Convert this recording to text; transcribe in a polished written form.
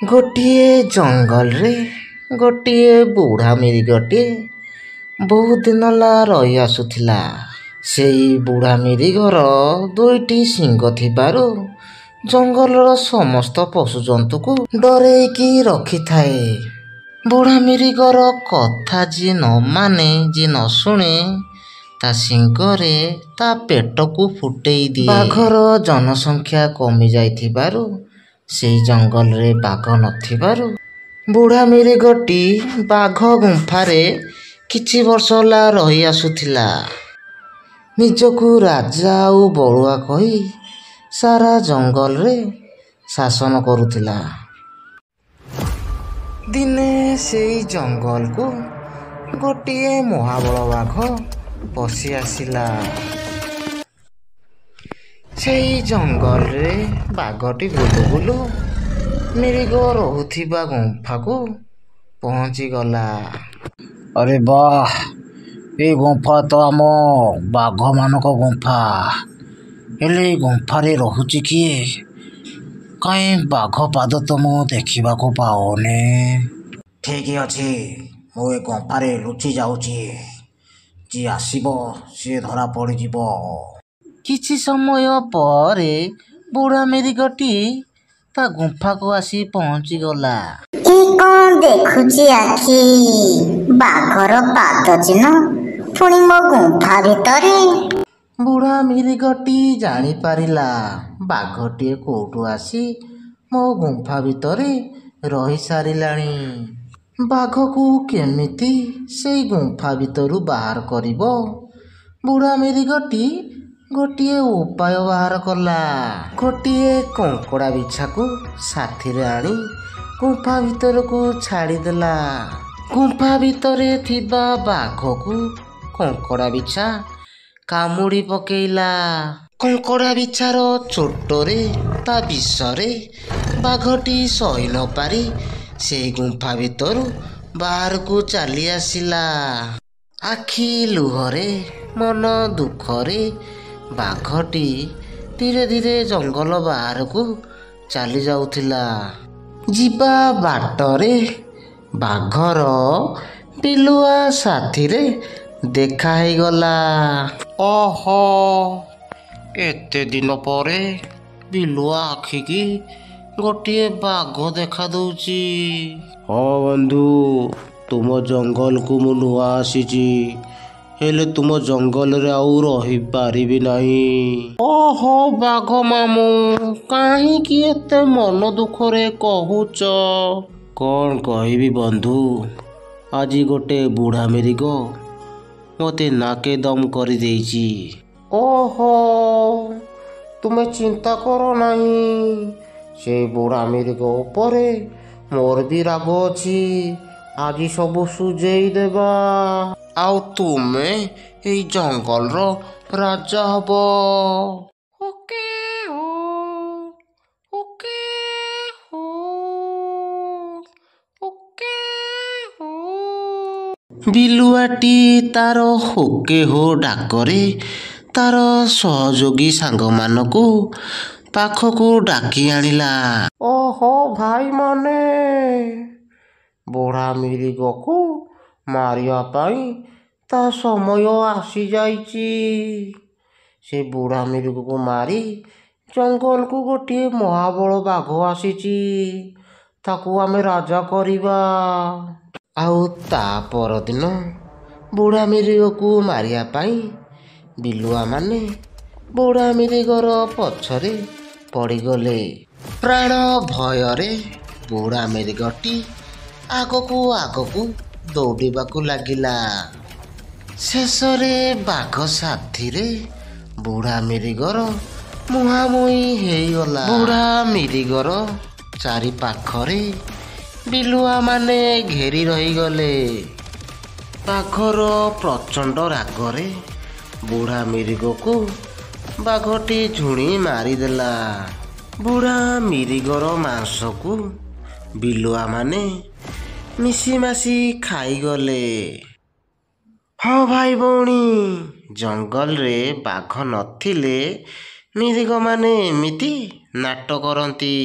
ଗୋଟିଏ ଜଙ୍ଗଲରେ ଗୋଟିଏ ବୁଢ଼ା ମିରିଗଟିଏ ବହୁତ ଦିନ ହେଲା ରହି ଆସୁଥିଲା। ସେଇ ବୁଢ଼ା ମିରିଗର ଦୁଇଟି ଶିଙ୍ଗ ଥିବାରୁ ଜଙ୍ଗଲର ସମସ୍ତ ପଶୁଜନ୍ତୁକୁ ଡରେଇକି ରଖିଥାଏ। ବୁଢ଼ା ମିରିଗର କଥା ଯିଏ ନ ମାନେ, ଯିଏ ନ ଶୁଣେ, ତା ଶିଙ୍ଗରେ ତା ପେଟକୁ ଫୁଟେଇ ଦିଏ। ବାଘର ଜନସଂଖ୍ୟା କମି ଯାଇଥିବାରୁ, ସେଇ ଜଙ୍ଗଲରେ ବାଘ ନଥିବାରୁ ବୁଢ଼ା ମିରିଗଟି ବାଘ ଗୁମ୍ଫାରେ କିଛି ବର୍ଷ ହେଲା ରହି ଆସୁଥିଲା। ନିଜକୁ ରାଜା ଆଉ ବଳୁଆ କହି ସାରା ଜଙ୍ଗଲରେ ଶାସନ କରୁଥିଲା। ଦିନେ ସେଇ ଜଙ୍ଗଲକୁ ଗୋଟିଏ ମହାବଳ ବାଘ ପଶି ଆସିଲା। ସେଇ ଜଙ୍ଗଲରେ ବାଘଟି ବୁଲୁ ବୁଲୁ ମିରିଗ ରହୁଥିବା ଗୁମ୍ଫାକୁ ପହଞ୍ଚିଗଲା। अरे वाह, ये गुंफा तो आम बाघ मानक गुंफा। हेले गुंफारे रहुची किए? कहीं बाघ पाद तो मु देखा पाओने। ठीक अच्छे, मु ए गुंफारे लुचि जाऊची। जी आसीबो सी धरा पड़ीजिब। କିଛି ସମୟ ପରେ ବୁଢ଼ା ମିରିଗଟି ତା ଗୁମ୍ଫାକୁ ଆସି ପହଞ୍ଚିଗଲା। ଏ କଣ ଦେଖୁଛି ଆଖି? ବାଘର ପାଦ ଚିହ୍ନ, ପୁଣି ମୋ ଗୁମ୍ଫା ଭିତରେ। ବୁଢ଼ା ମିରିଗଟି ଜାଣିପାରିଲା ବାଘଟିଏ କୋଉଠୁ ଆସି ମୋ ଗୁମ୍ଫା ଭିତରେ ରହିସାରିଲାଣି। ବାଘକୁ କେମିତି ସେଇ ଗୁମ୍ଫା ଭିତରୁ ବାହାର କରିବ? ବୁଢ଼ା ମିରିଗଟି ଗୋଟିଏ ଉପାୟ ବାହାର କଲା। ଗୋଟିଏ କଙ୍କଡ଼ା ବିଛାକୁ ସାଥିରେ ଆଣି ଗୁମ୍ଫା ଭିତରକୁ ଛାଡ଼ିଦେଲା। ଗୁମ୍ଫା ଭିତରେ ଥିବା ବାଘକୁ କଙ୍କଡ଼ା ବିଛା କାମୁଡ଼ି ପକେଇଲା। କଙ୍କଡ଼ା ବିଛାର ଚୋଟରେ, ତା ବିଷରେ ବାଘଟି ସହି ନ ପାରି ସେଇ ଗୁମ୍ଫା ଭିତରୁ ବାହାରକୁ ଚାଲି ଆସିଲା। ଆଖି ଲୁହରେ, ମନ ଦୁଃଖରେ ବାଘଟି ଧୀରେ ଧୀରେ ଜଙ୍ଗଲ ବାହାରକୁ ଚାଲି ଯାଉଥିଲା। ଯିବା ବାଟରେ ବାଘର ବିଲୁଆ ସାଥିରେ ଦେଖା ହେଇଗଲା। ଓହୋ, ଏତେ ଦିନ ପରେ ବିଲୁଆ ଆଖିକି ଗୋଟିଏ ବାଘ ଦେଖା ଦଉଛି। ହଁ ବନ୍ଧୁ, ତୁମ ଜଙ୍ଗଲକୁ ମୁଁ ନୂଆ ଆସିଛି, ହେଲେ ତୁମ ଜଙ୍ଗଲରେ ଆଉ ରହିପାରିବି ନାହିଁ। ଓହୋ ବାଘ ମାମୁଁ, କାହିଁକି ଏତେ ମନ ଦୁଃଖରେ କହୁଛ? କ'ଣ କହିବି ବନ୍ଧୁ, ଆଜି ଗୋଟେ ବୁଢ଼ା ମିରିଗ ମୋତେ ନାକେ ଦମ କରିଦେଇଛି। ଓହୋ, ତୁମେ ଚିନ୍ତା କର ନାହିଁ, ସେ ବୁଢ଼ା ମିରିଗ ଉପରେ ମୋର ବି ରାଗ ଅଛି। ଆଜି ସବୁ ସୁଝେଇ ଦେବା, ଆଉ ତୁମେ ଏଇ ଜଙ୍ଗଲର ରାଜା ହବ। ଓକେ ହୋ, ଓକେ ହୋ, ଓକେ ହୋ। ବିଲୁଆଟି ତାର ହୋକେ ହୋ ଡାକରେ ତାର ସହଯୋଗୀ ସାଙ୍ଗମାନଙ୍କୁ ପାଖକୁ ଡାକି ଆଣିଲା। ଓହୋ ଭାଇମାନେ, ବୁଢ଼ା ମିରିଗକୁ ମାରିବା ପାଇଁ ତା ସମୟ ଆସିଯାଇଛି। ସେ ବୁଢ଼ା ମିରିଗକୁ ମାରି ଜଙ୍ଗଲକୁ ଗୋଟିଏ ମହାବଳ ବାଘ ଆସିଛି, ତାକୁ ଆମେ ରାଜା କରିବା। ଆଉ ତା ପରଦିନ ବୁଢ଼ା ମିରିଗକୁ ମାରିବା ପାଇଁ ବିଲୁଆମାନେ ବୁଢ଼ା ମିରିଗର ପଛରେ ପଡ଼ିଗଲେ। ପ୍ରାଣ ଭୟରେ ବୁଢ଼ା ମିରିଗଟି ଆଗକୁ ଆଗକୁ ଦୌଡ଼ିବାକୁ ଲାଗିଲା। ଶେଷରେ ବାଘ ସାଥିରେ ବୁଢ଼ା ମିରିଗର ମୁହାଁମୁହିଁ ହେଇଗଲା। ବୁଢ଼ା ମିରିଗର ଚାରି ପାଖରେ ବିଲୁଆମାନେ ଘେରି ରହିଗଲେ। ବାଘର ପ୍ରଚଣ୍ଡ ରାଗରେ ବୁଢ଼ା ମିରିଗକୁ ବାଘଟି ଝୁଣି ମାରିଦେଲା। ବୁଢ଼ା ମିରିଗର ମାଂସକୁ ବିଲୁଆମାନେ ମିଶିମାଶି ଖାଇଗଲେ। ହଁ ଭାଇ ଭଉଣୀ, ଜଙ୍ଗଲରେ ବାଘ ନଥିଲେ ମିରିଗମାନେ ଏମିତି ନାଟ କରନ୍ତି।